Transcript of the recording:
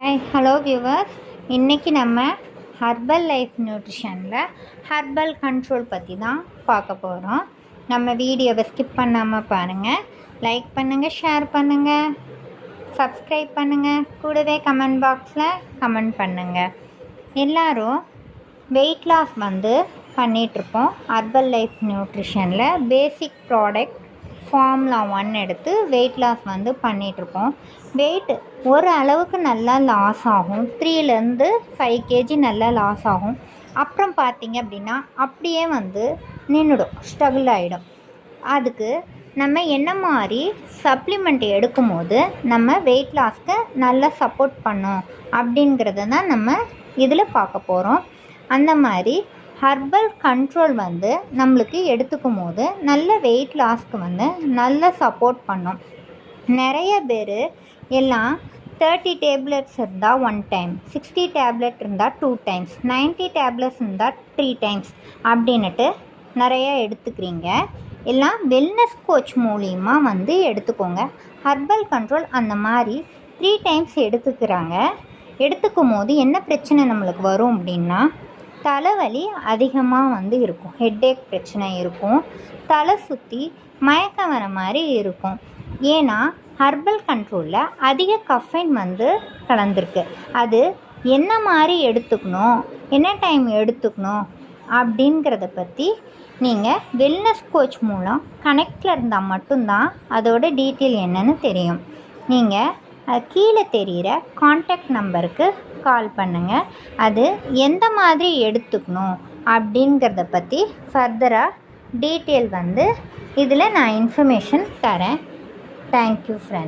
Hello viewers, இன்றைக்கி நம்ம herbal life நியூட்ரிஷனில் herbal control பற்றி தான் பார்க்க போகிறோம். நம்ம வீடியோவை ஸ்கிப் பண்ணாமல் பாருங்கள். லைக் பண்ணுங்கள், ஷேர் பண்ணுங்கள், சப்ஸ்கிரைப் பண்ணுங்கள், கூடவே கமெண்ட் பாக்ஸில் கமெண்ட் பண்ணுங்கள். எல்லோரும் வெயிட் லாஸ் பண்ணிகிட்ருப்போம். ஹர்பல் லைஃப் நியூட்ரிஷனில் பேசிக் ப்ராடக்ட் ஃபார்முலா 1 எடுத்து வெயிட் லாஸ் பண்ணிகிட்ருப்போம். வெயிட் ஒரு அளவுக்கு நல்லா லாஸ் ஆகும். 3லேருந்து 5 kg நல்லா லாஸ் ஆகும். அப்புறம் பார்த்திங்க அப்படின்னா அப்படியே நின்றுடும், ஸ்ட்ரகிள் ஆகிடும். அதுக்கு நம்ம என்ன மாதிரி சப்ளிமெண்ட் எடுக்கும்போது நம்ம வெயிட் லாஸ்க்கு நல்லா சப்போர்ட் பண்ணோம் அப்படிங்கிறத தான் நம்ம இதில் பார்க்க போகிறோம். அந்த மாதிரி ஹர்பல் கண்ட்ரோல் நம்மளுக்கு எடுத்துக்கும் போது நல்ல வெயிட் லாஸ்க்கு நல்ல சப்போர்ட் பண்ணும். நிறைய பேர் எல்லாம் 30 டேப்லெட்ஸ் இருந்தால் 1 டைம், 60 டேப்லெட் இருந்தால் 2 டைம்ஸ், 90 டேப்லெட்ஸ் இருந்தால் 3 டைம்ஸ் அப்படின்னுட்டு நிறைய எடுத்துக்கிறீங்க. எல்லாம் வெல்னஸ் கோச் மூலியமாக எடுத்துக்கோங்க. ஹர்பல் கண்ட்ரோல் அந்த மாதிரி 3 டைம்ஸ் எடுத்துக்கிறாங்க. எடுத்துக்கும் போது என்ன பிரச்சனை நம்மளுக்கு வரும் அப்படின்னா, தலைவலி அதிகமாக இருக்கும், ஹெட்டேக் பிரச்சனை இருக்கும், தலை சுற்றி மயக்கம் வர மாதிரி இருக்கும். ஏன்னா ஹர்பல் கண்ட்ரோலில் அதிக கஃபைன் கலந்துருக்கு. அது என்ன மாதிரி எடுத்துக்கணும், என்ன டைம் எடுத்துக்கணும் அப்படிங்கிறத பற்றி நீங்கள் வெல்னஸ் கோச் மூலம் கனெக்டில் இருந்தால் மட்டும்தான் அதோட டீட்டெயில் என்னன்னு தெரியும். நீங்கள் கீழே தெரிகிற கான்டாக்ட் நம்பருக்கு கால் பண்ணுங்கள். அது எந்த மாதிரி எடுத்துக்கணும் அப்படிங்கிறத பற்றி ஃபர்தராக டீட்டெயில் இதில் நான் இன்ஃபர்மேஷன் தரேன். Thank you friends.